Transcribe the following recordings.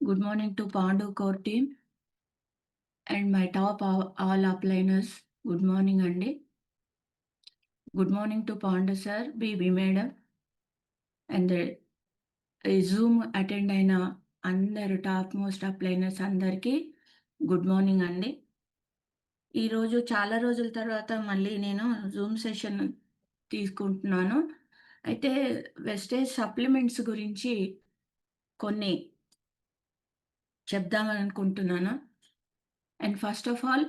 Good morning to Pandu core team and my top all upliners. Good morning, Andy. Good morning to Pandu sir, BB madam, and the Zoom attend అయిన అందరు top most upliners అందరికీ good morning అండి. ఈరోజు చాలా రోజుల తర్వాత మళ్ళీ నేను జూమ్ సెషన్ తీసుకుంటున్నాను. అయితే వెస్టేజ్ సప్లిమెంట్స్ గురించి కొన్ని చెప్దామని అనుకుంటున్నాను. And first of all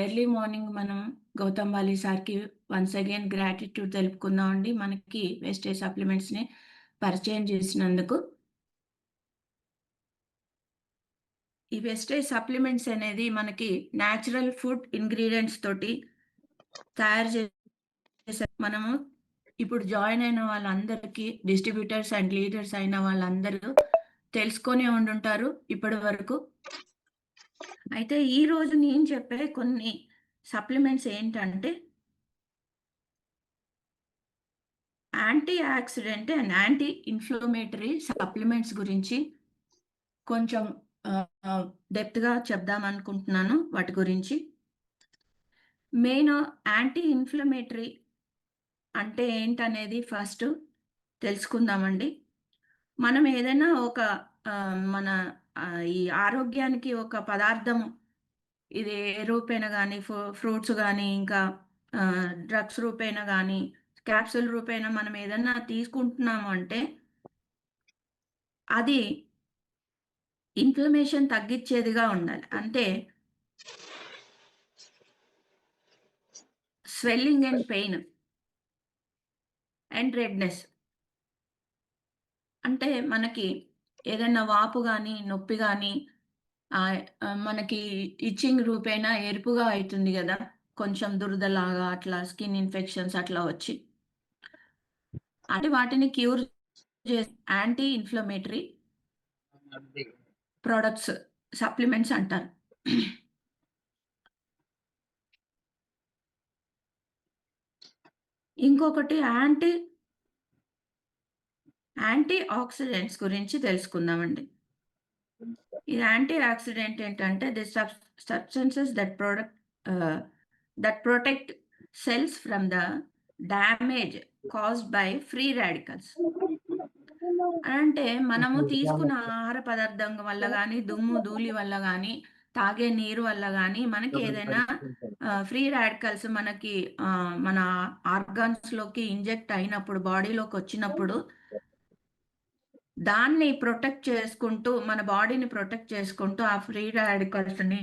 early morning మనం గౌతమ్ వాలీ సార్కి వన్స్ అగైన్ గ్రాటిట్యూడ్ తెలుపుకుందామండి, మనకి వెస్టేజ్ సప్లిమెంట్స్ని పరిచయం చేసినందుకు. ఈ వెస్టేజ్ సప్లిమెంట్స్ అనేది మనకి న్యాచురల్ ఫుడ్ ఇంగ్రీడియంట్స్ తోటి తయారు చేసే, మనము ఇప్పుడు జాయిన్ అయిన వాళ్ళందరికీ డిస్ట్రిబ్యూటర్స్ అండ్ లీడర్స్ అయిన వాళ్ళందరూ తెలుసుకొని ఉండుంటారు ఇప్పటి వరకు. అయితే ఈరోజు నేను చెప్పే కొన్ని సప్లిమెంట్స్ ఏంటంటే anti oxidant and anti inflammatory supplements గురించి కొంచెం డెప్త్గా చెప్దాం అనుకుంటున్నాను. వాటి గురించి మెయిన్ యాంటీ ఇన్ఫ్లమేటరీ అంటే ఏంటనేది ఫస్ట్ తెలుసుకుందామండి. మనం ఏదైనా ఒక మన ఈ ఆరోగ్యానికి ఒక పదార్థం, ఇది ఏ రూపేణ కానీ ఫ్రూట్స్ కానీ ఇంకా డ్రగ్స్ రూపేణ కానీ క్యాప్సూల్ రూపేణ మనం ఏదన్నా తీసుకుంటున్నాము అంటే అది ఇన్ఫ్లమేషన్ తగ్గించేదిగా ఉండాలి. అంటే swelling and pain and redness, అంటే మనకి ఏదైనా వాపు కానీ నొప్పి కానీ మనకి ఇచ్చింగ్ రూపేణ ఎరుపుగా అవుతుంది కదా, కొంచెం దురదలాగా అట్లా స్కిన్ ఇన్ఫెక్షన్స్ అట్లా వచ్చి, అంటే వాటిని క్యూర్ చేసే యాంటీ ఇన్ఫ్లమేటరీ ప్రొడక్ట్స్ సప్లిమెంట్స్ అంటారు. ఇంకొకటి యాంటీ ఆక్సిడెంట్స్ గురించి తెలుసుకుందామండి. ఈ యాంటీ ఆక్సిడెంట్ ఏంటంటే the substances that protect cells from the damage caused by free radicals. అంటే మనము తీసుకున్న ఆహార పదార్థం వల్ల కానీ, దుమ్ము ధూళి వల్ల కానీ, తాగే నీరు వల్ల కానీ మనకి ఏదైనా ఫ్రీ రాడికల్స్ మనకి మన ఆర్గాన్స్లోకి ఇంజెక్ట్ అయినప్పుడు, బాడీలోకి వచ్చినప్పుడు దాన్ని ప్రొటెక్ట్ చేసుకుంటూ, మన బాడీని ప్రొటెక్ట్ చేసుకుంటూ ఆ ఫ్రీ రాడికల్స్ని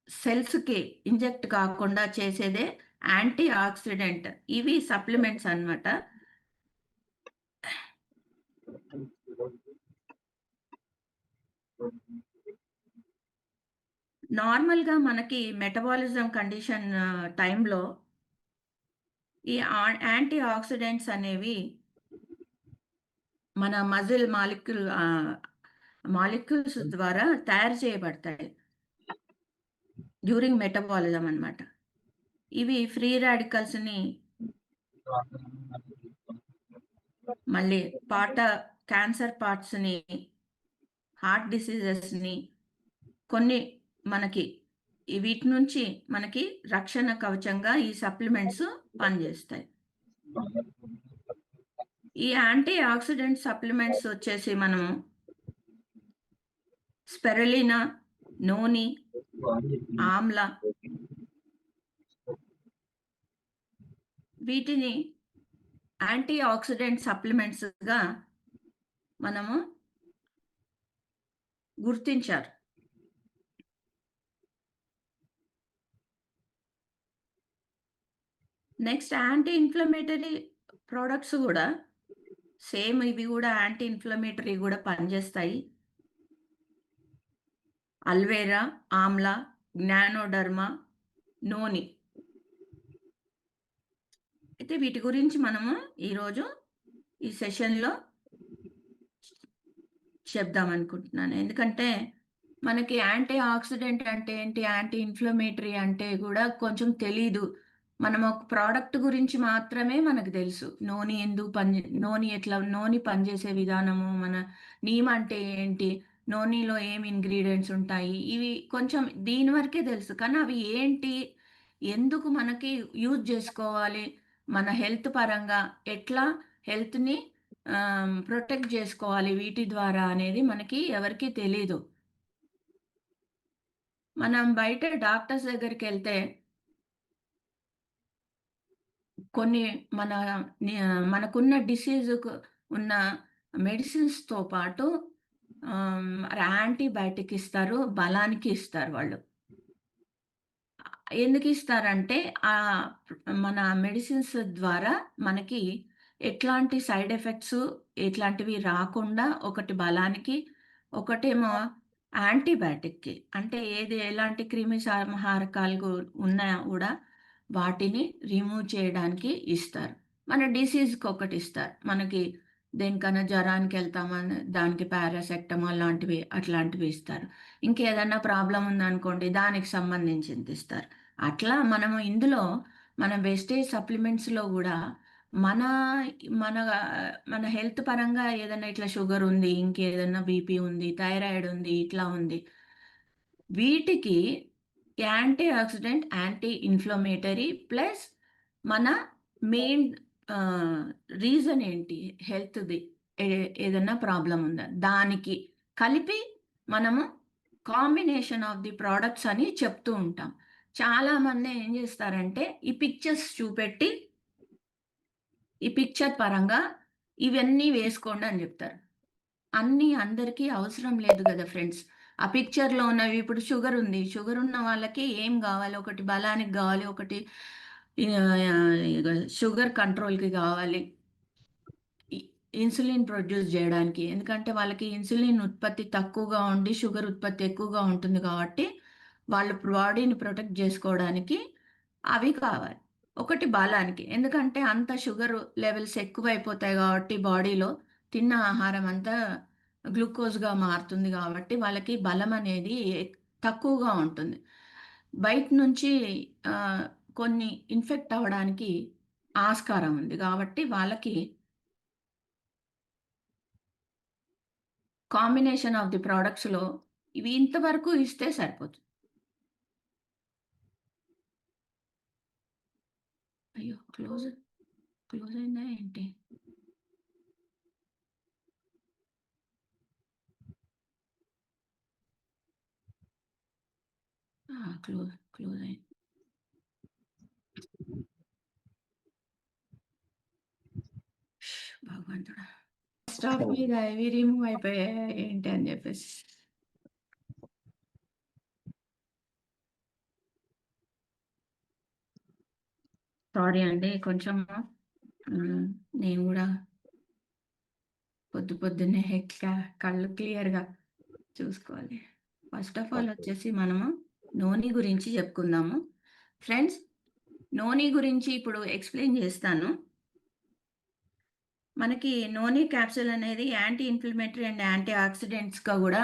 సెల్స్కి ఇంజెక్ట్ కాకుండా చేసేదే యాంటీ ఆక్సిడెంట్. ఇవి సప్లిమెంట్స్ అన్నమాట. నార్మల్గా మనకి మెటబాలిజం కండిషన్ టైంలో ఈ యాంటీ ఆక్సిడెంట్స్ అనేవి మన మజిల్ మాలిక్యూల్స్ ద్వారా తయారు చేయబడతాయి డ్యూరింగ్ మెటబాలిజం అన్నమాట. ఇవి ఫ్రీ రాడికల్స్ని మళ్ళీ క్యాన్సర్ పార్ట్స్ని, హార్ట్ డిసీజెస్ని, కొన్ని మనకి వీటి నుంచి మనకి రక్షణ కవచంగా ఈ సప్లిమెంట్స్ పనిచేస్తాయి. ఈ యాంటీ ఆక్సిడెంట్ సప్లిమెంట్స్ వచ్చేసి మనము స్పెరులినా, నోని, ఆమ్లా వీటిని యాంటీ ఆక్సిడెంట్ సప్లిమెంట్స్గా మనము గుర్తించారు. నెక్స్ట్ యాంటీ ఇన్ఫ్లమేటరీ ప్రోడక్ట్స్ కూడా సేమ్, ఇవి కూడా యాంటీ ఇన్ఫ్లమేటరీ కూడా పనిచేస్తాయి. అల్వేరా, ఆమ్లా, జ్ఞానోడర్మా, నోని. అయితే వీటి గురించి మనము ఈరోజు ఈ సెషన్లో చెప్దాం అనుకుంటున్నాను. ఎందుకంటే మనకి యాంటీ ఆక్సిడెంట్ అంటే ఏంటి, యాంటీ ఇన్ఫ్లమేటరీ అంటే కూడా కొంచెం తెలీదు. మనం ఒక ప్రోడక్ట్ గురించి మాత్రమే మనకు తెలుసు. నోని పనిచేసే విధానము, మన నీమ్ అంటే ఏంటి? నోనిలో ఏం ఇంగ్రీడియెంట్స్ ఉంటాయి? ఇవి కొంచెం దీని వరకే తెలుసు. కానీ అవి ఏంటి? ఎందుకు మనకి యూజ్ జేసుకోవాలి? మన హెల్త్ పరంగా ఎట్లా హెల్త్‌ని ప్రొటెక్ట్ జేసుకోవాలి వీటి ద్వారా అనేది మనకి ఎవరికీ తెలీదు. మనం బయట డాక్టర్స్ దగ్గరికెళ్తే కొన్ని మన మనకున్న డిసీజ్‌కు ఉన్న మెడిసిన్స్‌తో పాటు యాంటీబయాటిక్ ఇస్తారు. బలానికి ఇస్తారు వాళ్ళు. ఎందుకిస్తారంటే ఆహ్, మన మెడిసిన్స్ ద్వారా మనకి ఎట్లాంటి సైడ్ ఎఫెక్ట్స్ ఎట్లాంటివి రాకుండా ఒకటి బలానికి, ఒకటేమో యాంటీబయాటిక్‌కి. అంటే ఎలాంటి క్రిమి సంహారకాలు ఉన్నా గూడా వాటిని రిమూవ్ చేయడానికి ఇస్తారు. మన డిసీజ్‌కొకటిస్తారు. మనకి దేనికన్నా జ్వరానికెళ్తామని దానికి పారాసెటమాల్ లాంటివి అట్లాంటివి ఇస్తారు. ఇంకేదన్నా ప్రాబ్లమ్ ఉందనుకోండి దానికి సంబంధించింది ఇస్తారు. అట్లా మనము ఇందులో మన వెస్టేజ్ సప్లిమెంట్స్‌లో గూడా మన మన మన హెల్త్ పరంగా ఏదన్నా ఇట్లా షుగర్ ఉంది, ఇంకేదన్నా బీపీ ఉంది, థైరాయిడ్ ఉంది, ఇట్లా ఉంది. వీటికి anti oxidant, anti inflammatory plus మన మెయిన్ ఆహ్, రీజన్ ఏంటి హెల్త్‌ది ఏ ఏదన్నా ప్రాబ్లమ్ ఉందా? దానికి కలిపి మనము కాంబినేషన్ ఆఫ్ ది ప్రొడక్ట్స్ అని చెప్తూ ఉంటాం. చాలామంది ఏం జేస్తారంటే ఈ పిక్చర్స్ చూపెట్టి ఈ పిక్చర్ పరంగా ఇవన్నీ వేసుకోండి అని జెప్తారు. అన్నీ అందరికీ అవసరం లేదు గదా ఫ్రెండ్స్. ఆ పిక్చర్‌లో ఉన్నవి ఇప్పుడు షుగర్ ఉంది. షుగర్ ఉన్న వాళ్ళకి ఏం గావాలి? ఒకటి బలానికి గావాలి. ఒకటి షుగర్ కంట్రోల్‌కి గావాలి. ఇ ఇన్సులిన్ ప్రొడ్యూస్ జేయడానికి. ఎందుకంటే వాళ్ళకి ఇన్సులిన్ ఉత్పత్తి తక్కువగా ఉండి, షుగర్ ఉత్పత్తి ఎక్కువగా ఉంటుంది గాబట్టి, వాళ్ళ బాడీని ప్రొటెక్ట్ జేసుకోవడానికి అవి కావాలి. ఒకటి బలానికి. ఎందుకంటే అంత షుగర్ లెవెల్స్ ఎక్కువైపోతాయి గాబట్టి బాడీలో తిన్న ఆహారం అంతా గ్లూకోజ్‌గా మారుతుంది గాబట్టి, వాళ్ళకి బలం అనేది తక్కువగా ఉంటుంది. బయట నుంచి ఆహ్, కొన్ని ఇన్ఫెక్ట్ అవ్వడానికి ఆస్కారం ఉంది. గాబట్టి వాళ్ళకి కాంబినేషన్ ఆఫ్ ది ప్రొడక్ట్స్‌లో ఇవి ఇంతవరకు ఇస్తే సరిపోతుంది. అయ్యో! క్లోజ్ అయిందా ఏంటి? ఆ! క్లోజ్ అయింది. భగవంతుడా! స్టాప్ మీద ఇవి రిమూవ్ అయిపోయాయా ఏంటి అని జెప్పేసి. సారీ అండి. కొంచెం హ్మ్. నేను గూడా పొద్దున్నే కళ్ళు క్లియర్‌గా చూసుకోవాలి. First of all okay. వచ్చేసి మనము నోని గురించి చెప్పుకుందాము. ఫ్రెండ్స్, నోని గురించి ఇప్పుడు ఎక్స్‌ప్లెయిన్ చేస్తాను. మనకి నోని క్యాప్సూల్ అనేది యాంటీ ఇన్‌ఫ్లమేటరీ అండ్ యాంటీ ఆక్సిడెంట్స్‌గా గూడా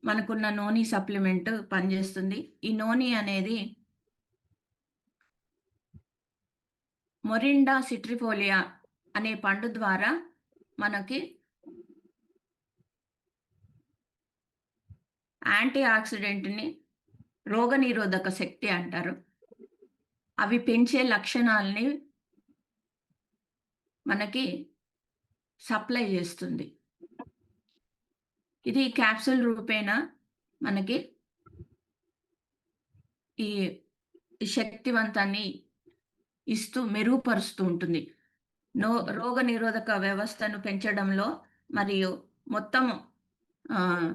మనకున్న నోని సప్లిమెంట్ పనిచేస్తుంది. ఈ నోని అనేది మొరిండా సిట్రిఫోలియా అనే పండు ద్వారా మనకి యాంటీ ఆక్సిడెంట్‌ని రోగనిరోధక శక్తి అంటారు. అవి పెంచే లక్షణాల్ని మనకి సప్లై జేస్తుంది. ఇది క్యాప్సూల్ రూపేణా మనకి ఈ శక్తివంతాన్ని ఇస్తూ మెరుగుపరుస్తూ ఉంటుంది. రోగనిరోధక వ్యవస్థను పెంచడంలో మరియు మొత్తము ఆహ్,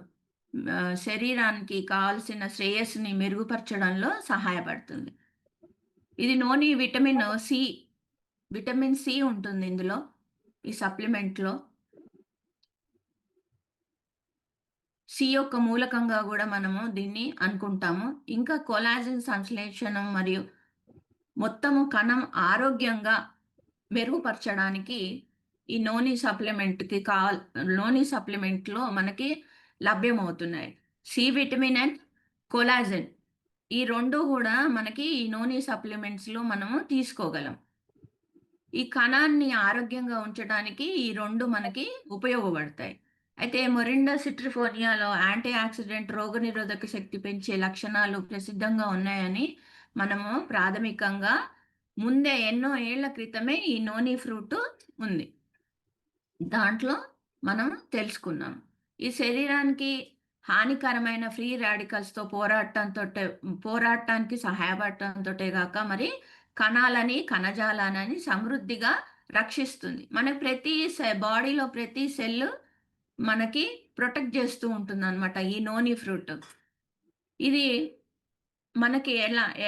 శరీరానికి కావాల్సిన శ్రేయస్సుని మెరుగుపరచడంలో సహాయపడుతుంది. ఇది నోని విటమిన్ సి ఉంటుంది ఇందులో. ఈ సప్లిమెంట్‌లో. సి యొక్క మూలకంగా గూడా మనము దీన్ని అనుకుంటాము. ఇంకా కొలాజన్ సంశ్లేషణం మరియు మొత్తము కణం ఆరోగ్యంగా మెరుగుపరచడానికి ఈ నోని సప్లిమెంట్‌లో మనకి లభ్యమవుతున్నాయి. C vitamin and collagen. ఈ 2 గూడా మనకి ఈ నోని సప్లిమెంట్స్‌లో మనము తీసుకోగలం. ఈ కణాన్ని ఆరోగ్యంగా ఉంచడానికి ఈ 2 మనకి ఉపయోగపడతాయి. అయితే మొరిండా సిట్రిఫోనియాలో యాంటీ ఆక్సిడెంట్ రోగనిరోధక శక్తి పెంచే లక్షణాలు ప్రసిద్ధంగా ఉన్నాయని మనము ప్రాథమికంగా ముందే ఎన్నో ఏళ్ల క్రితమే ఈ నోని ఫ్రూట్ ఉంది. దాంట్లో మనం తెలుసుకున్నాం. ఈ శరీరానికి హానికరమైన ఫ్రీ రాడికల్స్‌తో పోరాడటానికి సహాయపడటంతోటే గాక మరి కణాలని, కణజాలాలని సమృద్ధిగా రక్షిస్తుంది. మన ప్రతి బాడీలో ప్రతి సెల్లు మనకి ప్రొటెక్ట్ జేస్తూ ఉంటుందనమాట ఈ నోని ఫ్రూట్. ఇది మనకి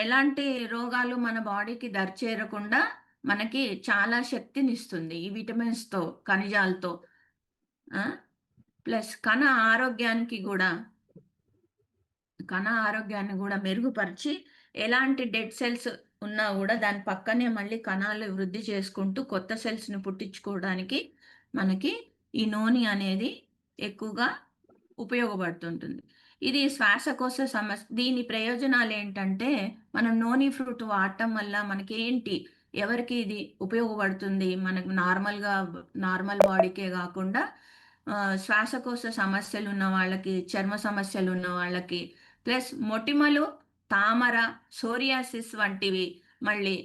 ఎలాంటి రోగాలు మన బాడీకి దరిచేరకుండా మనకి చాలా శక్తినిస్తుంది. ఈ విటమిన్స్‌తో, ఖనిజాలతో. ఆ! ప్లస్ కణ ఆరోగ్యాన్ని గూడా మెరుగుపరిచి, ఎలాంటి డెడ్ సెల్స్ ఉన్నా గూడా దాని పక్కనే మళ్ళీ కణాలు వృద్ధి చేసుకుంటూ కొత్త సెల్స్‌ని పుట్టించుకోవడానికి మనకి ఈ నూనె అనేది ఎక్కువగా ఉపయోగపడుతుంటుంది. ఇది శ్వాసకోశ దీని ప్రయోజనాలేంటంటే, మనం నోని ఫ్రూట్ వాడటం వల్ల మనకేంటి, ఎవరికి ఇది ఉపయోగపడుతుంది, మనకు నార్మల్ బాడీకే గాకుండా శ్వాసకోశ సమస్యలున్న వాళ్ళకి, చర్మ సమస్యలున్న వాళ్ళకి, ప్లస్ మొటిమలు, తామర, సోరియాసిస్ వంటివి, మళ్ళీ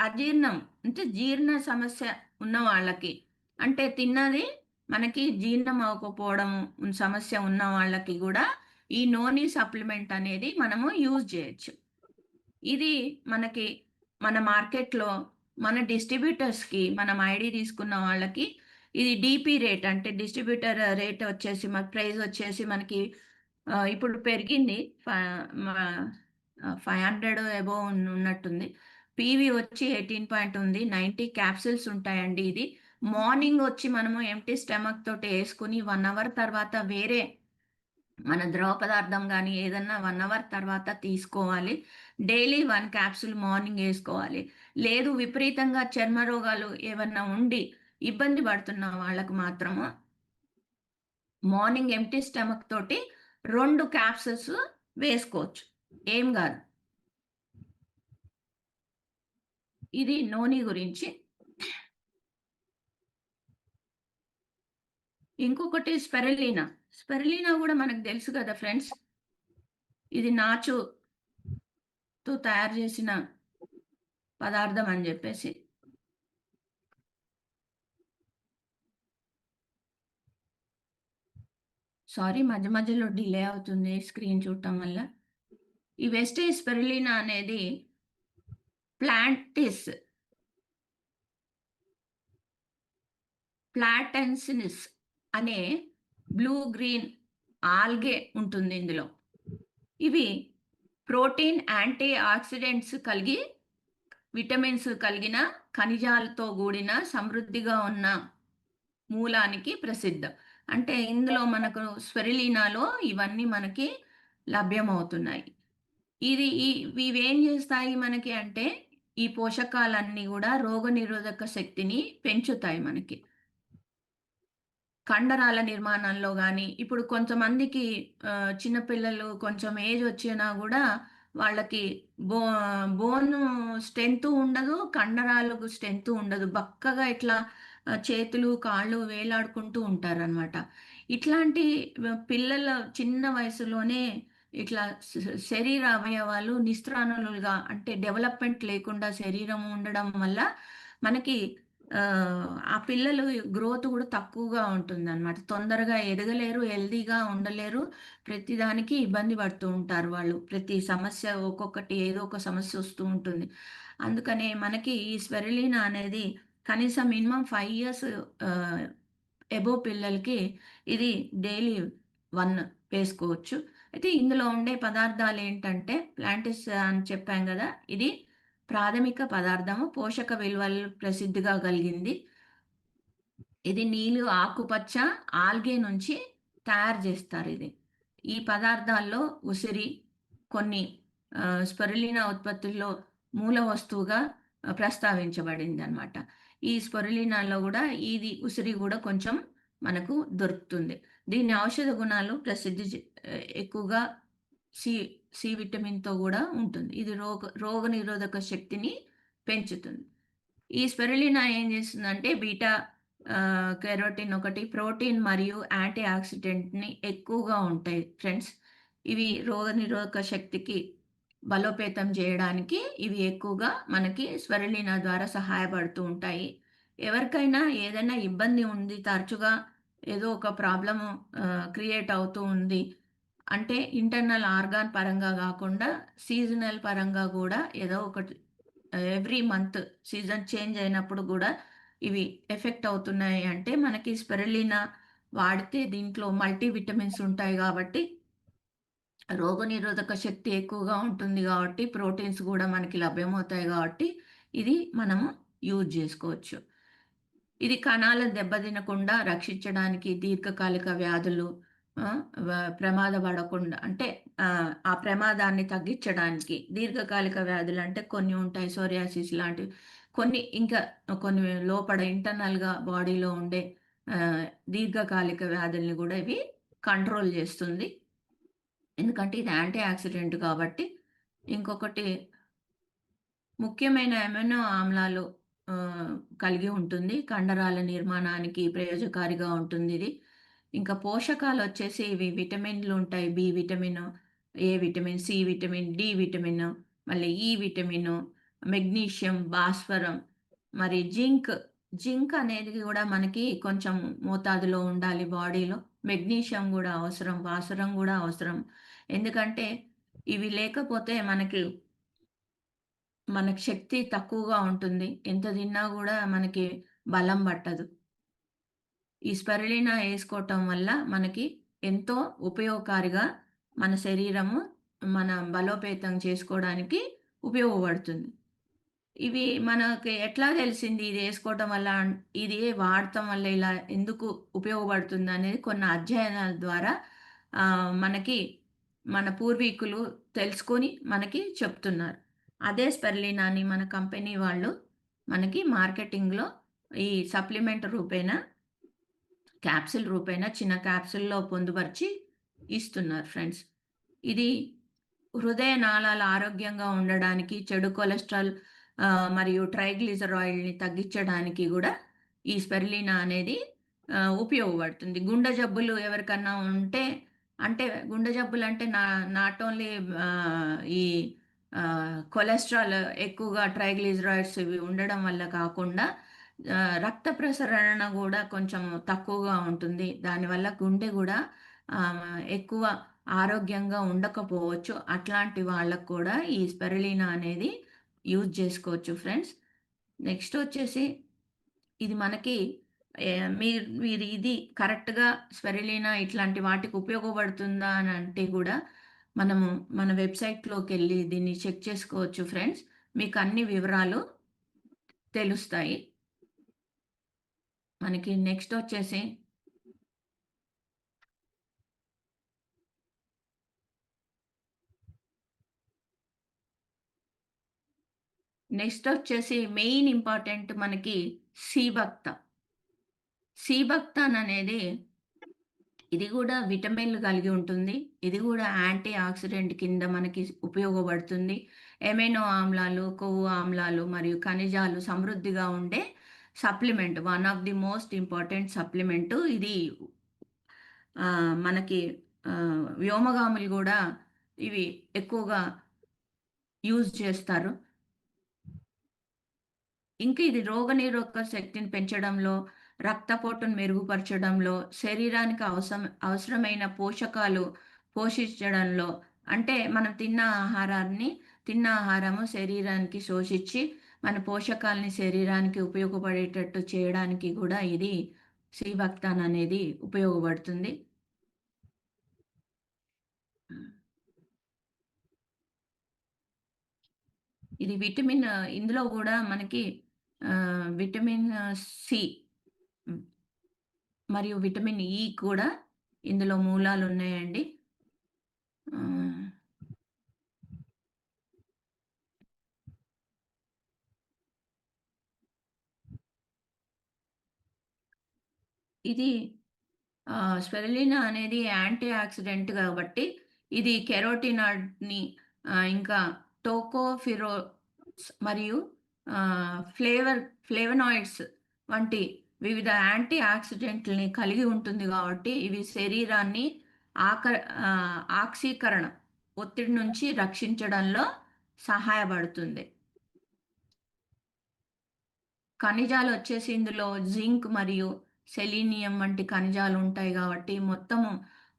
అజీర్ణం అంటే జీర్ణ సమస్య ఉన్న వాళ్ళకి, అంటే తిన్నది మనకి జీర్ణం అవ్వకపోవడం సమస్య ఉన్న వాళ్ళకి గూడా ఈ నోని సప్లిమెంట్ అనేది మనము యూజ్ జేయొచ్చు. ఇది మనకి మన మార్కెట్‌లో మన డిస్ట్రిబ్యూటర్స్‌కి మనం ఐడీ తీసుకున్న వాళ్ళకి ఇది డీపీ రేట్ అంటే డిస్ట్రిబ్యూటర్ రేట్ వచ్చేసి ప్రైస్ వచ్చేసి మనకి ఇప్పుడు పెరిగింది. ఫ మా 500 అబోవ్ ఉన్నట్టుంది. పీవీ వచ్చి 18 పాయింట్ ఉంది. 90 క్యాప్సూల్స్ ఉంటాయండి ఇది. మార్నింగ్ వచ్చి మనము ఎంప్టీ స్టమక్ తోటి యేసుకొని 1 అవర్ తర్వాత వేరే మన ద్రవ పదార్థం గానీ ఏదన్నా 1 అవర్ తర్వాత తీసుకోవాలి. డైలీ 1 క్యాప్సూల్ మార్నింగ్ యేసుకోవాలి. లేదు విపరీతంగా చర్మ రోగాలు ఏవన్నా ఉండి ఇబ్బంది పడుతున్న వాళ్ళకు మాత్రము మార్నింగ్ ఎంప్టీ స్టమక్ తోటి 2 క్యాప్సూల్స్ వేసుకోవచ్చు. ఏం గాదు. ఇది నోని గురించి. ఇంకొకటి స్పెరులినా. స్పెరులినా గూడా మనకు తెలుసు గదా ఫ్రెండ్స్. ఇది నాచుతో తయారు చేసిన పదార్థం అని జెప్పేసి. సారీ మధ్య మధ్యలో డిలే అవుతుంది స్క్రీన్ చూడటం వల్ల. ఈ వెస్టేజ్ స్పెరులినా అనేది ప్లాంటిస్ ప్లాటెన్సినిస్ అనే బ్లూ గ్రీన్ ఆల్గే ఉంటుంది ఇందులో. ఇవి ప్రోటీన్, యాంటీ ఆక్సిడెంట్స్ కలిగి విటమిన్స్ కలిగిన ఖనిజాలతో కూడిన సమృద్ధిగా ఉన్న మూలానికి ప్రసిద్ధం. అంటే ఇందులో మనకు స్పెరులినాలో ఇవన్నీ మనకి లభ్యమవుతున్నాయి. ఇవేం చేస్తాయి మనకి అంటే, ఈ పోషకాలన్నీ గూడా రోగనిరోధక శక్తిని పెంచుతాయి మనకి. కండరాల నిర్మాణంలో గాని, ఇప్పుడు కొంతమందికి చిన్న పిల్లలు కొంచెం ఏజ్ వచ్చినా గూడా వాళ్ళకి బో బోను స్ట్రెంత్ ఉండదు. కండరాలకు స్ట్రెంత్ ఉండదు. బక్కగా ఇట్లా చేతులు, కాళ్ళు వేలాడుకుంటూ ఉంటారనమాట. ఇట్లాంటి పిల్లల చిన్న వయసులోనే ఇట్లా శరీర అవయవాలు నిస్త్రాణులుగా అంటే డెవలప్‌మెంట్ లేకుండా శరీరం ఉండడం వల్ల మనకి ఆ పిల్లలు గ్రోత్ గూడా తక్కువగా ఉంటుందనమాట. తొందరగా ఎదగలేరు, హెల్తీగా ఉండలేరు. ప్రతిదానికి ఇబ్బంది పడుతూ ఉంటారు వాళ్ళు. ప్రతి సమస్య ఒక్కొక్కటి ఏదో ఒక సమస్య వస్తూ ఉంటుంది. అందుకనే మనకి ఈ స్పెరులినా అనేది కనీసం మినిమమ్ 5 ఇయర్స్ ఆహ్, అబోవ్ పిల్లలకి ఇది డైలీ 1 వేసుకోవచ్చు. అయితే ఇందులో ఉండే పదార్థాలేంటంటే ప్లాంటిస్ అని చెప్పాం గదా! ఇది ప్రాథమిక పదార్థము. పోషక విలువలు ప్రసిద్ధిగా కలిగింది. ఇది నీలి ఆకుపచ్చ ఆల్గే నుంచి తయారు జేస్తారిది. ఈ పదార్థాల్లో ఉసిరి కొన్ని స్పెరులినా ఉత్పత్తుల్లో మూల వస్తువుగా ప్రస్తావించబడిందనమాట. ఈ స్పెరులినాలో గూడా ఉసిరి గూడా కొంచెం మనకు దొరుకుతుంది. దీని ఔషధ గుణాలు ప్రసిద్ధి ఎక్కువగా సి సి విటమిన్‌తో గూడా ఉంటుంది. ఇది రోగనిరోధక శక్తిని పెంచుతుంది. ఈ స్పిరులినా ఏం చేస్తుందంటే బీటా కెరోటిన్ ఒకటి ప్రోటీన్ మరియు యాంటీ ఆక్సిడెంట్‌ని ఎక్కువగా ఉంటాయి ఫ్రెండ్స్. ఇవి రోగనిరోధక శక్తికి బలోపేతం చేయడానికి ఇవి ఎక్కువగా మనకి స్పిరులినా ద్వారా సహాయపడుతూ ఉంటాయి. ఎవరికైనా ఏదైనా ఇబ్బంది ఉంది తరచుగా ఏదో ఒక ప్రాబ్లము క్రియేట్ అవుతూ ఉంది. అంటే ఇంటర్నల్ ఆర్గాన్ పరంగా గాకుండా సీజనల్ పరంగా గూడా ఏదో ఒకటి ఎవ్రీ మంత్ సీజన్ చేంజ్ అయినప్పుడు గూడా ఇవి ఎఫెక్ట్ అవుతున్నాయి అంటే మనకి స్పిరులినా వాడితే దీంట్లో మల్టీ విటమిన్స్ ఉంటాయి గాబట్టి రోగనిరోధక శక్తి ఎక్కువగా ఉంటుంది గాబట్టి ప్రోటీన్స్ గూడా మనకి లభ్యమవుతాయి గాబట్టి ఇది మనము యూజ్ జేసుకోవచ్చు. ఇది కణాలను దెబ్బతినకుండా రక్షించడానికి దీర్ఘకాలిక వ్యాధులు ఆహ్, ప్రమాద పడకుండా అంటే ఆ ప్రమాదాన్ని తగ్గించడానికి దీర్ఘకాలిక వ్యాధులంటే కొన్ని ఉంటాయి. సోరియాసిస్ లాంటివి. కొన్ని లోపల ఇంటర్నల్‌గా బాడీలో ఉండే ఆహ్, దీర్ఘకాలిక వ్యాధుల్ని గూడా ఇవి కంట్రోల్ జేస్తుంది. ఎందుకంటే ఇది యాంటీ ఆక్సిడెంట్ కాబట్టి. ఇంకొకటి ముఖ్యమైన అమైనో ఆమ్లాలు ఆహ్, కలిగి ఉంటుంది. కండరాల నిర్మాణానికి ప్రయోజకారిగా ఉంటుందిది. ఇంకా పోషకాలొచ్చేసి ఇవి విటమిన్‌లుంటాయి. B vitamin, A vitamin, C vitamin, D vitamin, మళ్ళీ ఈ విటమిను, మెగ్నీషియం, భాస్వరం, మరి జింక్. జింక్ అనేది గూడా మనకి కొంచెం మోతాదులో ఉండాలి బాడీలో. మెగ్నీషియం గూడా అవసరం. భాస్వరం గూడా అవసరం. ఎందుకంటే ఇవి లేకపోతే మనకి శక్తి తక్కువగా ఉంటుంది. ఎంత తిన్నా గూడా మనకి బలం పట్టదు. ఈ స్పిరులినా ఏసుకోవటం వల్ల మనకి ఎంతో ఉపయోగకారిగా మన శరీరము మన బలోపేతం చేసుకోవడానికి ఉపయోగపడుతుంది. ఇవి మనకి ఎట్లా తెలిసింది ఇది ఏసుకోవటం వల్ల ఇది వాడటం వల్ల ఇలా ఎందుకు ఉపయోగపడుతుందనేది కొన్ని అధ్యయనాల ద్వారా మనకి మన పూర్వీకులు తెలుసుకొని మనకి చెప్తున్నారు. అదే స్పెర్లినాని మన కంపెనీ వాళ్ళు మనకి మార్కెటింగ్‌లో ఈ సప్లిమెంట్ రూపేణా క్యాప్సూల్ రూపేణా చిన్న క్యాప్సూల్‌లో పొందుపరిచి ఇస్తున్నారు ఫ్రెండ్స్. ఇది హృదయ నాళాలు ఆరోగ్యంగా ఉండడానికి, చెడు కొలెస్ట్రాల్ మరియు ట్రైగ్లిజరాయిడ్‌ని తగ్గించడానికి గూడా ఈ స్పిరులినా అనేది ఉపయోగపడుతుంది. గుండె జబ్బులు ఎవరికన్నా ఉంటే అంటే గుండె జబ్బులంటే నాట్ ఓన్లీ ఈ కొలెస్ట్రాల్ ఎక్కువగా ట్రైగ్లిజరాయిడ్స్ ఇవి ఉండడం వల్ల కాకుండా రక్త ప్రసరణ గూడా కొంచెం తక్కువగా ఉంటుంది. దానివల్ల గుండె గూడా ఎక్కువ ఆరోగ్యంగా ఉండకపోవచ్చు. అట్లాంటి వాళ్ళకి కూడా ఈ స్పిరులినా అనేది యూజ్ చేసుకోవచ్చు ఫ్రెండ్స్. నెక్స్ట్ వచ్చేసి ఇది మనకి మీరు ఇది కరెక్ట్‌గా స్పిరులినా ఇట్లాంటి వాటికి ఉపయోగపడుతుందా అని అంటే గూడా మనము మన వెబ్‌సైట్‌లోకెళ్ళి దీన్ని చెక్ చేసుకోవచ్చు ఫ్రెండ్స్. మీకు అన్ని వివరాలు తెలుస్తాయి. మనకి నెక్స్ట్ వచ్చేసి నెక్స్ట్ వచ్చేసి మెయిన్ ఇంపార్టెంట్ మనకి సీబక్త. సీబక్తాన్ అనేది ఇది గూడా విటమిన్‌లు కలిగి ఉంటుంది. ఇది గూడా యాంటీ ఆక్సిడెంట్ కింద మనకి ఉపయోగపడుతుంది. ఎమినో ఆమ్లాలు, కొవ్వు ఆమ్లాలు మరియు ఖనిజాలు సమృద్ధిగా ఉండే supplement. One of the most important supplement ఇది మనకి వ్యోమగాములు గూడా ఇవి ఎక్కువగా యూజ్ చేస్తారు. ఇంకా ఇది రోగనిరోధక శక్తిని పెంచడంలో, రక్తపోటును మెరుగుపరచడంలో, శరీరానికి అవసరమైన పోషకాలు పోషించడంలో అంటే మనం తిన్న ఆహారము శరీరానికి శోషించి, మన పోషకాలని శరీరానికి ఉపయోగపడేటట్టు చేయడానికి గూడా ఇది సీబక్తాన్ అనేది ఉపయోగపడుతుంది. ఇది ఇందులో గూడా మనకి విటమిన్ సి హ్మ్. మరియు విటమిన్ ఇ కూడా ఇందులో మూలాలున్నాయండి. ఆహ్, ఇది స్పిరులినా అనేది యాంటీ ఆక్సిడెంట్ గాబట్టి, ఇది కెరోటినాయిడ్‌ని ఇంకా టోకోఫిరోల్స్ మరియు ఫ్లేవనాయిడ్స్ వంటి వివిధ యాంటీ ఆక్సిడెంట్‌లని కలిగి ఉంటుంది గాబట్టి, ఇవి శరీరాన్ని ఆక ఆక్సీకరణ ఒత్తిడి నుంచి రక్షించడంలో సహాయపడుతుంది. ఖనిజాలొచ్చేసి ఇందులో జింక్ మరియు సెలీనియం వంటి ఖనిజాలుంటాయి గాబట్టి, మొత్తము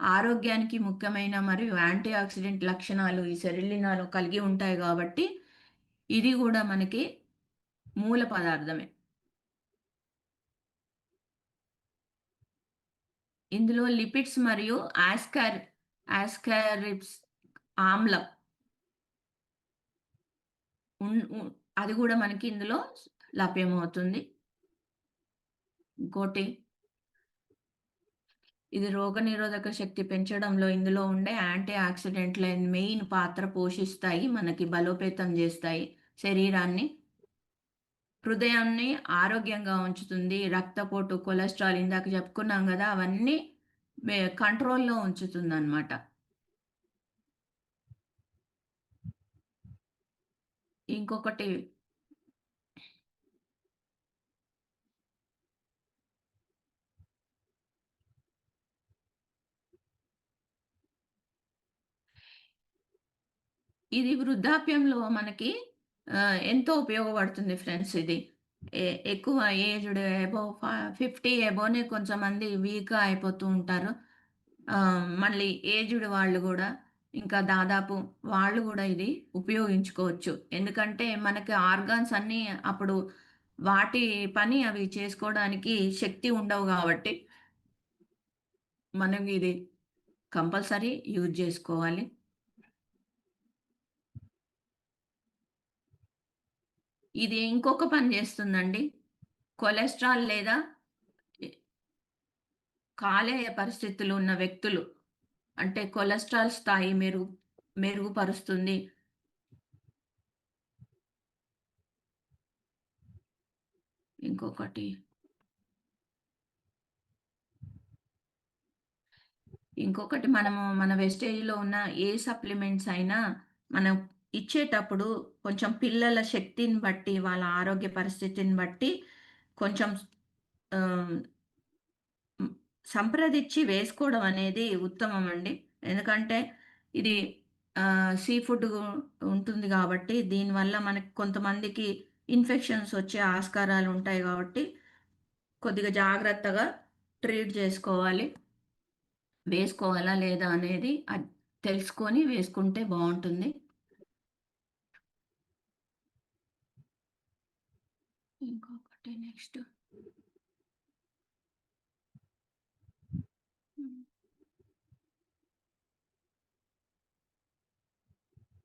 ఆరోగ్యానికి ముఖ్యమైన మరియు యాంటీ ఆక్సిడెంట్ లక్షణాలు ఈ సెరిలినాలో కలిగి ఉంటాయి గాబట్టి, ఇది గూడా మనకి మూల పదార్థమే. ఇందులో లిపిడ్స్ మరియు ఆస్కారిబ్స్ ఆమ్లం ఉన్ ఉ అది గూడా మనకి ఇందులో లభ్యమవుతుంది. ఇంకోటి ఇది రోగనిరోధక శక్తి పెంచడంలో ఇందులో ఉండే యాంటీ ఆక్సిడెంట్‌లే మెయిన్ పాత్ర పోషిస్తాయి. మనకి బలోపేతం జేస్తాయి శరీరాన్ని. హృదయాన్ని ఆరోగ్యంగా ఉంచుతుంది. రక్తపోటు, కొలెస్ట్రాల్ ఇందాక చెప్పుకున్నాం గదా! అవన్నీ కంట్రోల్‌లో ఉంచుతుందనమాట. ఇంకొకటి ఇది వృద్ధాప్యంలో మనకి ఎంతో ఉపయోగపడుతుంది ఫ్రెండ్స్ ఇది. ఎ ఎక్కువ ఏజ్డ్ అబోవ్ 50 అబోవ్‌నే కొంచెంమంది వీక్‌గా అయిపోతూ ఉంటారు. మళ్ళీ ఏజ్డ్ వాళ్ళు గూడా ఇంకా దాదాపు వాళ్ళు గూడా ఇది ఉపయోగించుకోవచ్చు. ఎందుకంటే మనకి ఆర్గాన్స్ అన్నీ అప్పుడు వాటి పని అవి చేసుకోవడానికి శక్తి ఉండవు గాబట్టి, మనం ఇది కంపల్సరీ యూజ్ జేసుకోవాలి. ఇది ఇంకొక పని జేస్తుందండి. కొలెస్ట్రాల్ లేదా ఎ కాలేయ పరిస్థితులు ఉన్న వ్యక్తులు అంటే కొలెస్ట్రాల్ స్థాయి మెరుగుపరుస్తుంది. ఇంకొకటి, ఇంకొకటి మనము మన వెస్టేజ్‌లో ఉన్న ఏ సప్లిమెంట్స్ అయినా మనం ఇచ్చేటప్పుడు కొంచెం పిల్లల శక్తిని బట్టి, వాళ్ళ ఆరోగ్య పరిస్థితిని బట్టి కొంచెం ఆహ్, హ్మ్. సంప్రదించి వేసుకోవడం అనేది ఉత్తమమండి. ఎందుకంటే ఇది సీ ఫుడ్ ఉంటుంది గాబట్టి, దీనివల్ల మనకి కొంతమందికి ఇన్ఫెక్షన్స్ వచ్చే ఆస్కారాలుంటాయి గాబట్టి, కొద్దిగా జాగ్రత్తగా ట్రీట్ జేసుకోవాలి. వేసుకోవాలా లేదా అనేది తెలుసుకొని వేసుకుంటే బావుంటుంది. ఇంకొకటి నెక్స్ట్ హ్మ్.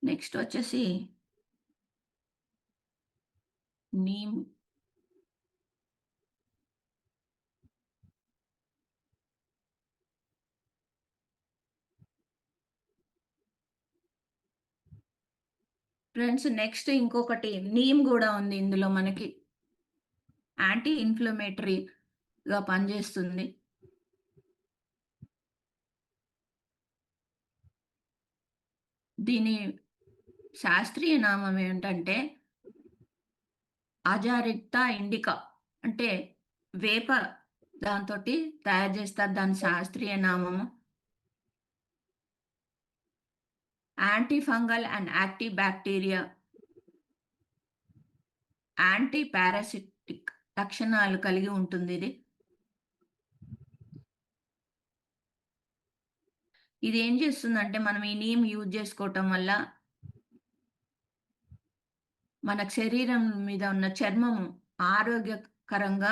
నెక్స్ట్ వచ్చేసి నీమ్. ఫ్రెండ్స్ నెక్స్ట్ ఇంకొకటి నీమ్ గూడా ఉంది ఇందులో మనకి. యాంటీ ఇన్‌ఫ్లమేటరీగా పనిజేస్తుంది. దీని శాస్త్రీయ నామం ఏంటంటే అజారిక్తా ఇండికా. అంటే వేప దాంతోటి తయారు జేస్తారు. దాని శాస్త్రీయ నామము. Anti fungal and active bacteria, anti parasitic లక్షణాలు కలిగి ఉంటుందిది. ఇదేం జేస్తుందంటే మనం ఈ నీమ్ యూజ్ జేసుకోవటం వల్ల మన శరీరం మీద ఉన్న చర్మము ఆరోగ్యకరంగా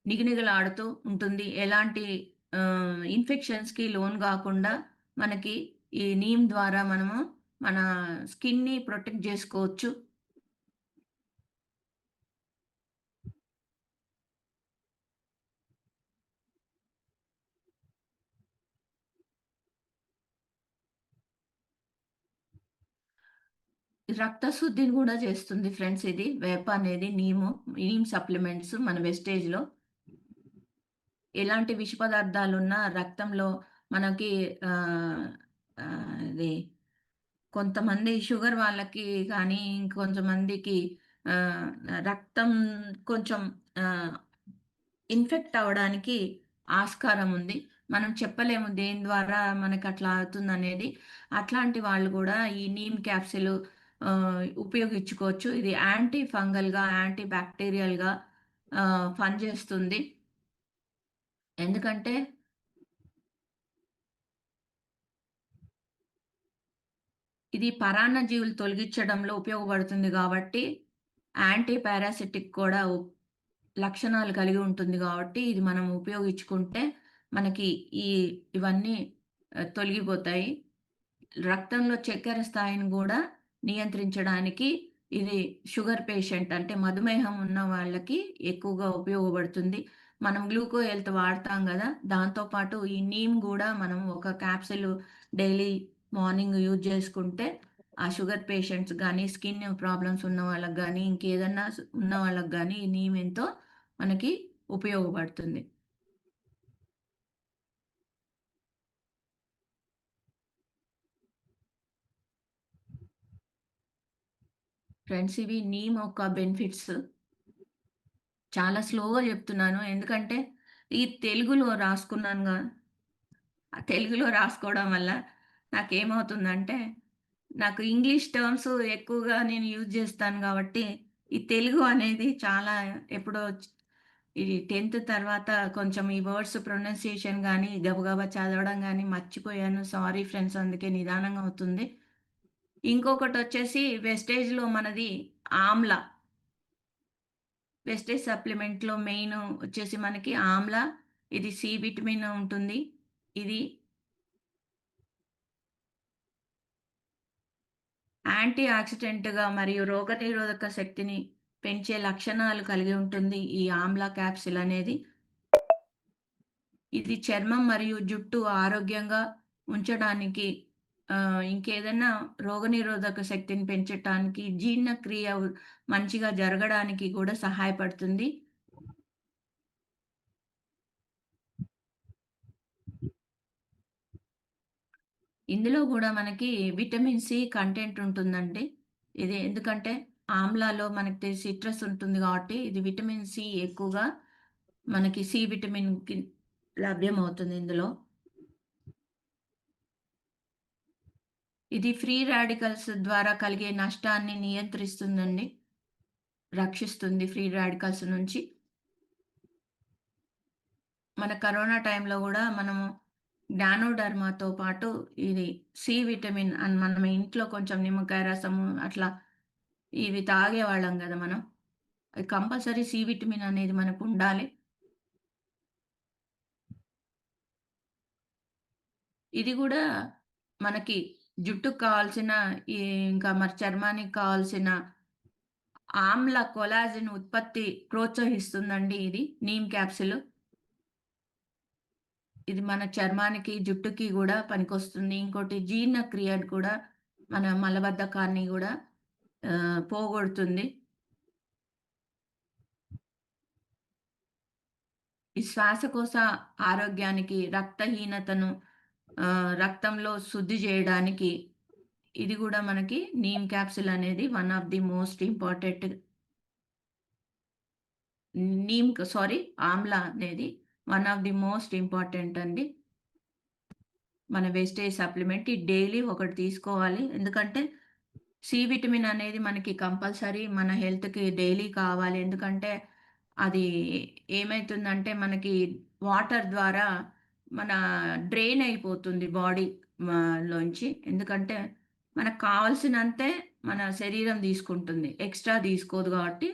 నిగనిగలాడుతూ ఉంటుంది. ఎలాంటి ఇన్ఫెక్షన్స్‌కి లోను గాకుండా మనకి ఈ నీమ్ ద్వారా మనము మన స్కిన్‌ని ప్రొటెక్ట్ జేసుకోవచ్చు. రక్తశుద్ధిని గూడా చేస్తుంది ఫ్రెండ్స్ ఇది. వేప అనేది నీమ్ సప్లిమెంట్స్ మన వెస్టేజ్‌లో ఎలాంటి విష పదార్థాలున్నా రక్తంలో మనకి ఆహ్, ఇది కొంతమంది షుగర్ వాళ్ళకి కానీ, ఇంకొంతమందికి ఆహ్, రక్తం కొంచెం ఆహ్, ఇన్ఫెక్ట్ అవ్వడానికి ఆస్కారం ఉంది. మనం చెప్పలేము దేని ద్వారా మనకట్లా అవుతుందనేది. అట్లాంటి వాళ్ళు గూడా ఈ నీమ్ క్యాప్సూల్ ఉపయోగించుకోవచ్చు. ఇది యాంటీ ఫంగల్‌గా, యాంటీ బాక్టీరియల్‌గా పనిచేస్తుంది. ఎందుకంటే ఇది పరాన్నజీవులు తొలగించడంలో ఉపయోగపడుతుంది గాబట్టి, యాంటీ పారాసిటిక్ కూడా లక్షణాలు కలిగి ఉంటుంది గాబట్టి, ఇది మనం ఉపయోగించుకుంటే మనకి ఈ ఇవన్నీ తొలగిపోతాయి. రక్తంలో చక్కెర స్థాయిని గూడా నియంత్రించడానికి ఇది షుగర్ పేషెంట్ అంటే మధుమేహం ఉన్న వాళ్ళకి ఎక్కువగా ఉపయోగపడుతుంది. మనం గ్లూకో హెల్త్ వాడతాం గదా! దాంతో పాటు ఈ నీమ్ గూడా మనం ఒక క్యాప్సూల్ డైలీ మార్నింగ్ యూజ్ చేసుకుంటే ఆ షుగర్ పేషెంట్స్ గానీ, స్కిన్ ప్రాబ్లమ్స్ ఉన్న వాళ్ళకి గానీ, ఇంకేదన్నా ఉన్న వాళ్ళకి గానీ ఈ నీమ్ ఎంతో మనకి ఉపయోగపడుతుంది. ఫ్రెండ్స్ ఇవి నీమ్ యొక్క బెనిఫిట్స్. చాలా స్లోగా జెప్తున్నాను. ఎందుకంటే, ఈ తెలుగులో రాసుకున్నానుగా. ఆ తెలుగులో రాసుకోవడం వల్ల నాకేమవుతుందంటే, నాకు ఇంగ్లీష్ టర్మ్స్ ఎక్కువగా నేను యూజ్ జేస్తాను గాబట్టి, ఈ తెలుగు అనేది చాలా ఎప్పుడో ఈ 10థ్ తర్వాత కొంచెం ఈ వర్డ్స్ ప్రొనౌన్సియేషన్ గానీ, గబగబా చదవడం గానీ మర్చిపోయాను. Sorry friends. అందుకే నిదానంగా అవుతుంది. ఇంకొకటొచ్చేసి వెస్టేజ్‌లో మనది ఆమ్లా. వెస్టేజ్ సప్లిమెంట్‌లో మెయిన్ వచ్చేసి మనకి ఆమ్లా, ఇది సి విటమిన్ ఉంటుంది. ఇది యాంటీ ఆక్సిడెంట్‌గా మరియు రోగనిరోధక శక్తిని పెంచే లక్షణాలు కలిగి ఉంటుంది ఈ ఆమ్లా క్యాప్సూల్ అనేది. ఇది చర్మం మరియు జుట్టు ఆరోగ్యంగా ఉంచడానికి ఇంకేదన్నా రోగనిరోధక శక్తిని పెంచటానికి, జీర్ణక్రియ మంచిగా జరగడానికి కూడా సహాయపడుతుంది. ఇందులో గూడా మనకి విటమిన్ సి కంటెంట్ ఉంటుందండి. ఇది ఎందుకంటే ఆమ్లాలో మనకి సిట్రస్ ఉంటుంది గాబట్టి, ఇది విటమిన్ సి ఎక్కువగా మనకి సి విటమిన్‌కి లభ్యమవుతుంది ఇందులో. ఇది ఫ్రీ రాడికల్స్ ద్వారా కలిగే నష్టాన్ని నియంత్రిస్తుందండి. రక్షిస్తుంది ఫ్రీ రాడికల్స్ నుంచి. మన కరోనా టైంలో గూడా మనము జ్ఞానోడర్మాతో పాటు ఇది సి విటమిన్ మనం ఇంట్లో కొంచెం నిమ్మకాయ రసము అట్లా ఇవి తాగేవాళ్ళం గదా మనం. కంపల్సరీ సి విటమిన్ అనేది మనకుండాలి. ఇది గూడా మనకి జుట్టుకు కావాల్సిన ఈ ఇంకా మరి చర్మానికి కావాల్సిన ఆమ్ల కొలాజెన్ ఉత్పత్తి ప్రోత్సహిస్తుందండి ఇది నీమ్ క్యాప్సూల్. ఇది మన చర్మానికి, జుట్టుకి గూడా పనికొస్తుంది. ఇంకోటి జీర్ణక్రియను కూడా మన మలబద్ధకాన్ని గూడా పోగొడుతుంది. ఈ శ్వాసకోశ ఆరోగ్యానికి, రక్తహీనతను రక్తంలో శుద్ధి జేయడానికి ఇది గూడా మనకి నీమ్ క్యాప్సూల్ అనేది one of the most important sorry amla అనేది one of the most important అండి. మన వేస్టేజ్ సప్లిమెంట్ ఇది డైలీ ఒకటి తీసుకోవాలి. ఎందుకంటే సి విటమిన్ అనేది మనకి కంపల్సరీ మన హెల్త్‌కి డైలీ కావాలి. ఎందుకంటే అది ఏమైతుందంటే మనకి వాటర్ ద్వారా మన డ్రైన్ అయిపోతుంది బాడీ లోంచి. ఎందుకంటే మనకు కావాల్సినంతే మన శరీరం తీసుకుంటుంది. ఎక్స్‌ట్రా తీసుకోదు కాబట్టి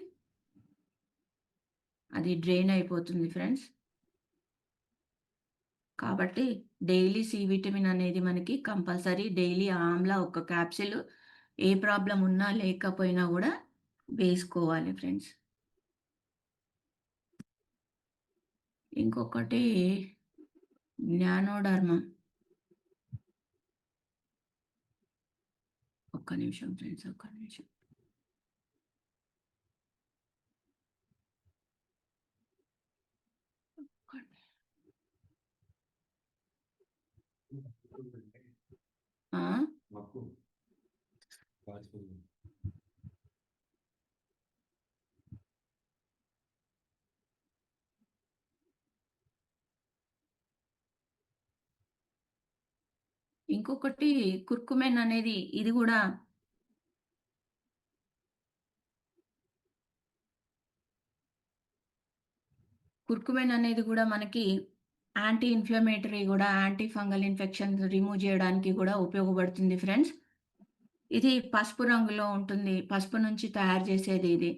అది డ్రైన్ అయిపోతుంది ఫ్రెండ్స్. కాబట్టి డైలీ సి విటమిన్ అనేది మనకి కంపల్సరీ డైలీ ఆమ్లా ఒక క్యాప్సూల్ ఏ ప్రాబ్లమ్ ఉన్నా లేకపోయినా గూడా వేసుకోవాలి ఫ్రెండ్స్. ఇంకొకటి జ్ఞానోడర్మా. ఒక్క నిమిషం ఫ్రెండ్స్. ఒక్క నిమిషం. ఇంకొకటి కుర్కుమెన్ అనేది ఇది గూడా కుర్కుమెన్ అనేది గూడా మనకి యాంటీ ఇన్‌ఫ్లమేటరీ గూడా, యాంటీ ఫంగల్ ఇన్ఫెక్షన్స్ రిమూవ్ జేయడానికి గూడా ఉపయోగపడుతుంది ఫ్రెండ్స్. ఇది పసుపు రంగులో ఉంటుంది. పసుపు నుంచి తయారు చేసేది ఇది.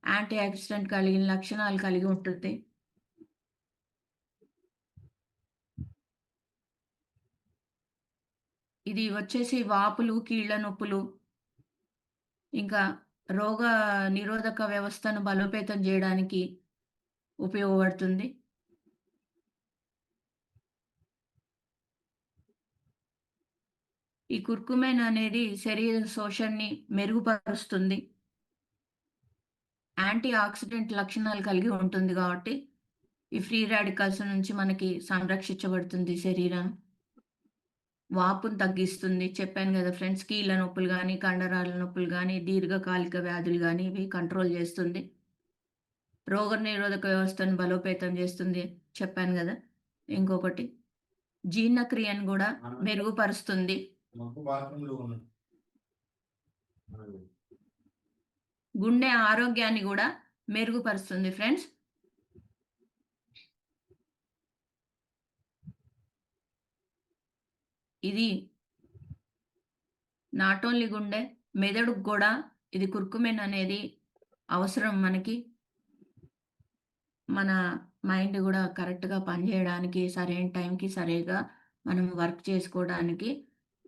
యాంటీ ఆక్సిడెంట్ కలిగిన లక్షణాలు కలిగి ఉంటుంది. ఇది వచ్చేసి వాపులు, కీళ్ళ నొప్పులు, ఇంకా రోగ నిరోధక వ్యవస్థను బలోపేతం జేయడానికి ఉపయోగపడుతుంది. ఈ కుర్కుమెన్ అనేది శరీర శోషణని మెరుగుపరుస్తుంది. యాంటీ ఆక్సిడెంట్ లక్షణాలు కలిగి ఉంటుంది గాబట్టి, ఈ ఫ్రీ రాడికల్స్ నుంచి మనకి సంరక్షించబడుతుంది శరీరం. వాపును తగ్గిస్తుంది. చెప్పాను గదా ఫ్రెండ్స్! కీళ్ళ నొప్పులు గానీ, కండరాల నొప్పులు గానీ, దీర్ఘకాలిక వ్యాధులు గానీ ఇవి కంట్రోల్ జేస్తుంది. రోగనిరోధక వ్యవస్థను బలోపేతం జేస్తుంది. చెప్పాను గదా! ఇంకొకటి జీర్ణక్రియను గూడా మెరుగుపరుస్తుంది. గుండె ఆరోగ్యాన్ని గూడా మెరుగుపరుస్తుంది ఫ్రెండ్స్. ఇది నాట్ ఓన్లీ గుండె, మెదడుకు గూడా ఇది కుర్కుమెన్ అనేది అవసరం మనకి. మన మైండ్ గూడా కరెక్ట్‌గా పనిజేయడానికి, సరైన టైంకి సరిగ్గా మనం వర్క్ చేసుకోవడానికి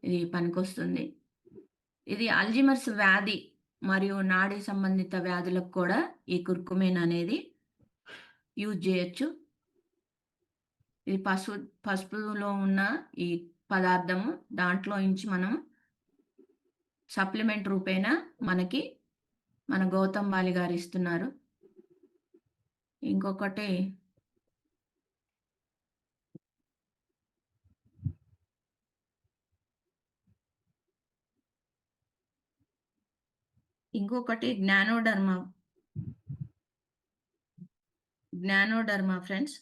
ఇది పనికొస్తుంది. ఇది అల్జీమర్స్ వ్యాధి మరియు నాడీ సంబంధిత వ్యాధులకు కూడా ఈ కుర్కుమిన్ అనేది యూజ్ జేయొచ్చు. ఇది పసుపులో ఉన్న ఈ పదార్థము దాంట్లో నుంచి మనం సప్లిమెంట్ రూపేణ మనకి మన గౌతమ్ వాలి గారు ఇస్తున్నారు. ఇంకొకటి జ్ఞానోడర్మా. జ్ఞానోడర్మా ఫ్రెండ్స్.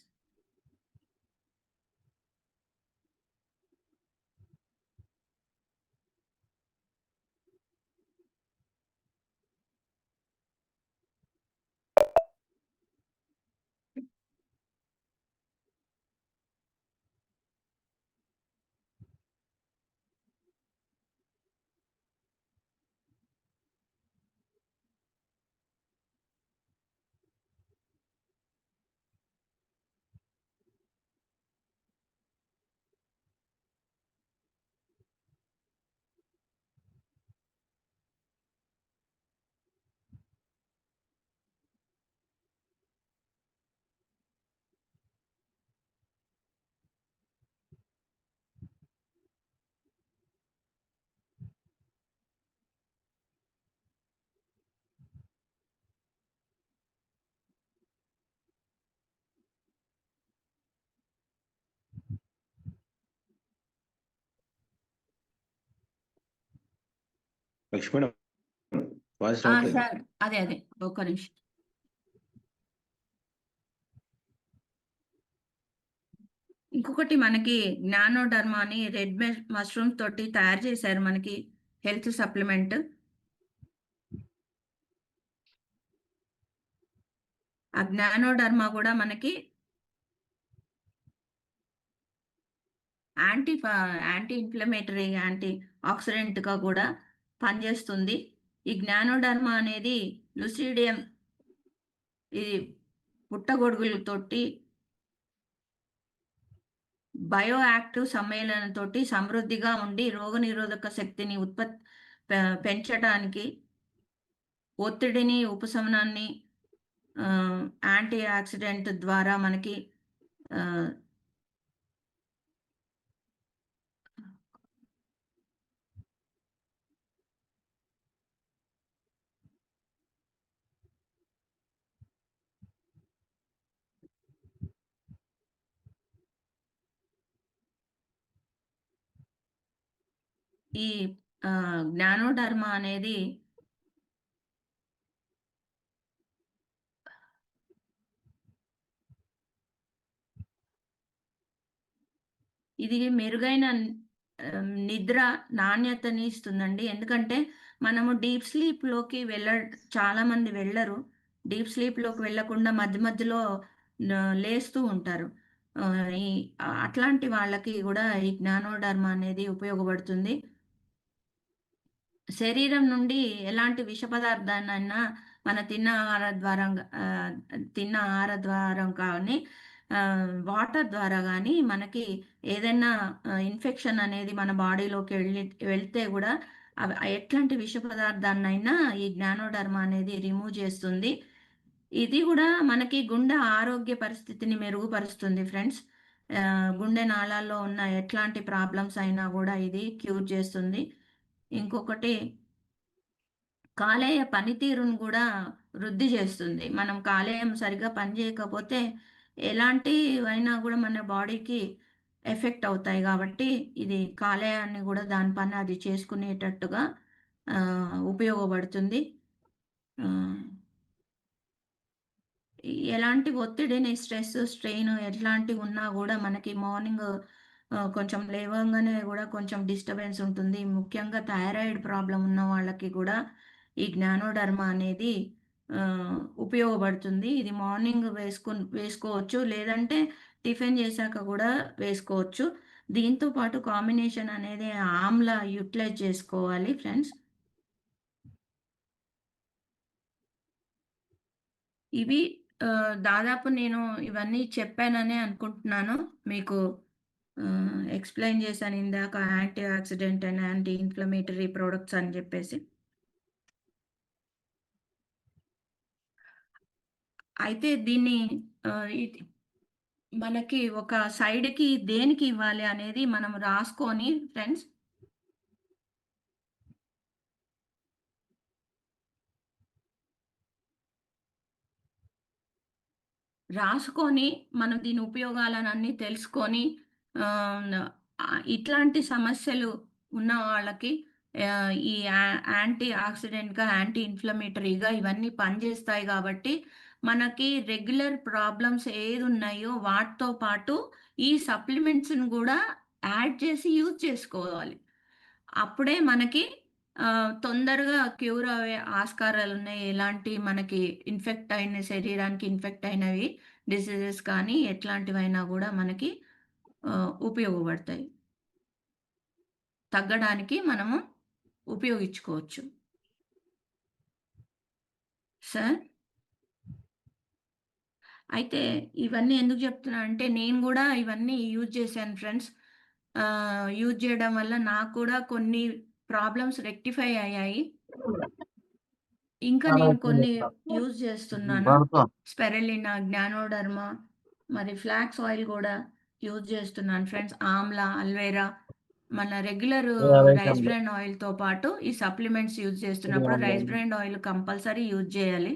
లక్ష్మీ మేడం వాయిస్ రావట్లేదు. సార్ అదే ఒక్క నిమిషం. ఇంకొకటి మనకి జ్ఞానోడర్మా అని రెడ్ మష్రూమ్ తోటి తయారు చేశారు మనకి హెల్త్ సప్లిమెంట్. ఆ జ్ఞానోడర్మా కూడా మనకి యాంటీ ఇన్‌ఫ్లమేటరీ, యాంటీ ఆక్సిడెంట్‌గా కూడా పనిచేస్తుంది. ఈ జ్ఞానోడర్మా అనేది లుసిడియం ఇది పుట్టగొడుగులతోటి బయో యాక్టివ్ సమ్మేళనంతోటి సమృద్ధిగా ఉండి రోగనిరోధక శక్తిని పెంచటానికి, ఒత్తిడిని, ఉపశమనాన్ని యాంటీ ఆక్సిడెంట్ ద్వారా మనకి ఈ జ్ఞానోడర్మా అనేది ఇది మెరుగైన నిద్ర నాణ్యతని ఇస్తుందండి. ఎందుకంటే మనము డీప్ స్లీప్‌లోకి చాలామంది వెళ్ళరు. డీప్ స్లీప్‌లోకి వెళ్ళకుండా మధ్య మధ్యలో లేస్తూ ఉంటారు. ఆహ్, ఈ అట్లాంటి వాళ్ళకి గూడా ఈ జ్ఞానోడర్మ అనేది ఉపయోగపడుతుంది. శరీరం నుండి ఎలాంటి విష పదార్థాన్నైనా మన తిన్న ఆహార ద్వారం కానీ, వాటర్ ద్వారా గానీ మనకి ఏదైనా ఇన్ఫెక్షన్ అనేది మన బాడీలోకి వెళ్తే గూడా ఎట్లాంటి విష పదార్థాన్నైనా ఈ జ్ఞానోడర్మ అనేది రిమూవ్ చేస్తుంది. ఇది గూడా మనకి గుండె ఆరోగ్య పరిస్థితిని మెరుగుపరుస్తుంది ఫ్రెండ్స్. గుండె నాళాల్లో ఉన్న ఎట్లాంటి ప్రాబ్లమ్స్ అయినా గూడా ఇది క్యూర్ చేస్తుంది. ఇంకొకటి కాలేయ పనితీరును గూడా వృద్ధి చేస్తుంది. మనం కాలేయం సరిగ్గా పనిచేయకపోతే ఎలాంటివైనా గూడా మన బాడీకి ఎఫెక్ట్ అవుతాయి గాబట్టి, ఇది కాలేయాన్ని గూడా దాని పని అది చేసుకునేటట్టుగా ఉపయోగపడుతుంది. ఆహ్ ఎలాంటి ఒత్తిడిని, స్ట్రెయిన్ ఎట్లాంటివున్నా గూడా మనకి మార్నింగ్ కొంచెం లేవంగానే గూడా కొంచెం డిస్టర్బెన్స్ ఉంటుంది. ముఖ్యంగా థైరాయిడ్ ప్రాబ్లమ్ ఉన్న వాళ్ళకి గూడా ఈ జ్ఞానోడర్మ అనేది ఉపయోగపడుతుంది. ఇది మార్నింగ్ వేసుకోవచ్చు. లేదంటే టిఫిన్ చేశాక గూడా వేసుకోవచ్చు. దీంతో పాటు కాంబినేషన్ అనేది ఆమ్లా యుటిలైజ్ చేసుకోవాలి ఫ్రెండ్స్. ఇవి దాదాపు నేను ఇవన్నీ చెప్పాననే అనుకుంటున్నాను. మీకు ఎక్స్‌ప్లెయిన్ చేశాను ఇందాక anti oxidant and anti inflammatory products అని జెప్పేసి. అయితే దీన్ని ఇది మనకి ఒక సైడ్‌కి దేనికి ఇవ్వాలి అనేది మనం రాసుకొని ఫ్రెండ్స్ రాసుకొని, మనం దీని ఉపయోగాలనన్నీ తెలుసుకొని, ఆహ్, న ఇట్లాంటి సమస్యలు ఉన్న వాళ్ళకి ఈ యాంటీ ఆక్సిడెంట్‌గా, యాంటీ ఇన్‌ఫ్లమేటరీగా ఇవన్నీ పనిజేస్తాయి గాబట్టి, మనకి రెగ్యులర్ ప్రాబ్లమ్స్ ఏదున్నాయో వాటితో పాటు ఈ సప్లిమెంట్స్‌ని గూడా యాడ్ చేసి యూజ్ చేసుకోవాలి. అప్పుడే మనకి తొందరగా క్యూర్ అయ్యే ఆస్కారాలున్నాయి. ఎలాంటి మనకి శరీరానికి ఇన్ఫెక్ట్ అయినవి డిసీజెస్ కానీ ఎట్లాంటివైనా గూడా మనకి ఉపయోగపడతాయి. తగ్గడానికి మనము ఉపయోగించుకోవచ్చు. సార్? అయితే ఇవన్నీ ఎందుకు జెప్తున్నా అంటే, నేను గూడా ఇవన్నీ యూజ్ చేశాను ఫ్రెండ్స్. యూజ్ జేయడం వల్ల నాకు కూడా కొన్ని ప్రాబ్లమ్స్ రెక్టిఫై అయ్యాయి. ఇంకా నేను కొన్ని యూజ్ చేస్తున్నాను. స్పెరలినా, జ్ఞానోడర్మా, మరి ఫ్లాక్స్ ఆయిల్ గూడా యూజ్ చేస్తున్నాను ఫ్రెండ్స్. ఆమ్లా, అల్వేరా, మన రెగ్యులర్ రైస్ బ్రాన్ ఆయిల్‌తో పాటు ఈ సప్లిమెంట్స్ యూజ్ చేస్తున్నప్పుడు rice bran oil compulsory use చేయాలి.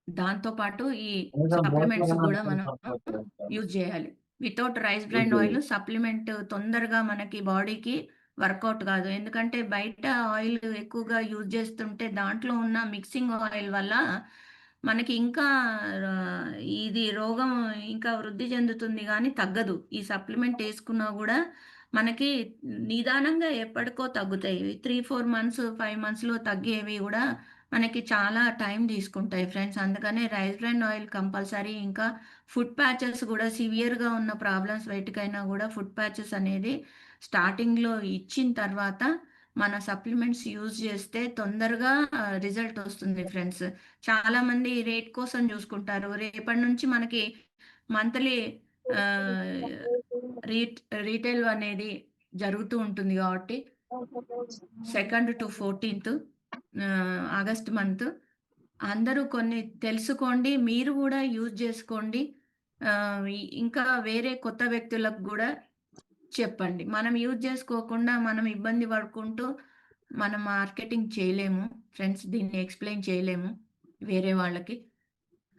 దాంతో పాటు ఈ సప్లిమెంట్స్ గూడా మనం యూజ్ జేయాలి. Without rice bran oil supplement తొందరగా మనకి బాడీకి వర్కౌట్ గాదు. ఎందుకంటే బయట ఆయిల్ ఎక్కువగా యూజ్ జేస్తుంటే దాంట్లో ఉన్న మిక్సింగ్ ఆయిల్ వల్ల మనకి ఇంకా ఇది రోగం ఇంకా వృద్ధి చెందుతుంది గానీ తగ్గదు. ఈ సప్లిమెంట్ యేసుకున్నా గూడా మనకి నిదానంగా ఎప్పటికో తగ్గుతాయి. 3, 4 మంత్స్, 5 మంత్స్‌లో తగ్గేవి గూడా మనకి చాలా టైం తీసుకుంటాయి ఫ్రెండ్స్. అందుకనే రైస్ బ్రాన్ ఆయిల్ కంపల్సరీ. ఇంకా ఫుడ్ ప్యాచెస్ గూడా సివియర్‌గా ఉన్న ప్రాబ్లమ్స్ వేటికైనా గూడా ఫుడ్ ప్యాచెస్ అనేది స్టార్టింగ్‌లో ఇచ్చిన తర్వాత మన సప్లిమెంట్స్ యూజ్ చేస్తే తొందరగా రిజల్ట్ వస్తుంది ఫ్రెండ్స్. చాలామంది రేట్ కోసం జూసుకుంటారు. రేపటి నుంచి మనకి మంత్లీ ఆహ్, రీట్ రీటైల్ అనేది జరుగుతూ ఉంటుంది గాబట్టి 2-14 ఆగస్ట్ మంత్. అందరూ కొన్ని తెలుసుకోండి. మీరు గూడా యూజ్ జేసుకోండి. ఇంకా వేరే కొత్త వ్యక్తులకు గూడా చెప్పండి. మనం యూజ్ జేసుకోకుండా మనం ఇబ్బంది పడుకుంటూ మనం మార్కెటింగ్ చేయలేము. ఫ్రెండ్స్ దీన్ని ఎక్స్‌ప్లెయిన్ చేయలేము వేరే వాళ్ళకి.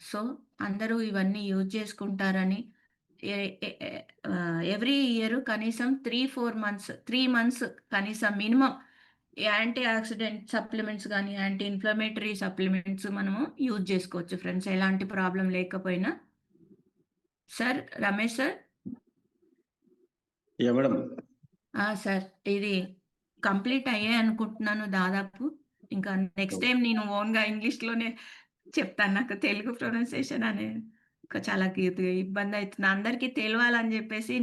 సో, అందరూ ఇవన్నీ యూజ్ చేసుకుంటారని ఎ ఎ ఎ ఎవ్రీ ఇయర్ కనీసం 3 మంత్స్ కనీసం మినిమమ్ యాంటీ ఆక్సిడెంట్ సప్లిమెంట్స్ గాని, యాంటీ ఇన్‌ఫ్లమేటరీ సప్లిమెంట్స్ మనము యూజ్ జేసుకోవచ్చు ఫ్రెండ్స్. ఎలాంటి ప్రాబ్లమ్ లేకపోయినా. Sir Ramesh sir. Yeah! Madam. Sir ఇది కంప్లీట్ అయ్యాయనుకుంటున్నాను దాదాపు. ఇంకా నెక్స్ట్ టైమ్ నేను ఓన్‌గా ఇంగ్లీష్‌లోనే చెప్తాను. నాకు తెలుగు ప్రొనౌన్సియేషన్ అనేది చాలా ఇబ్బందయితుంది. అందరికీ తెలవాలని జెప్పేసి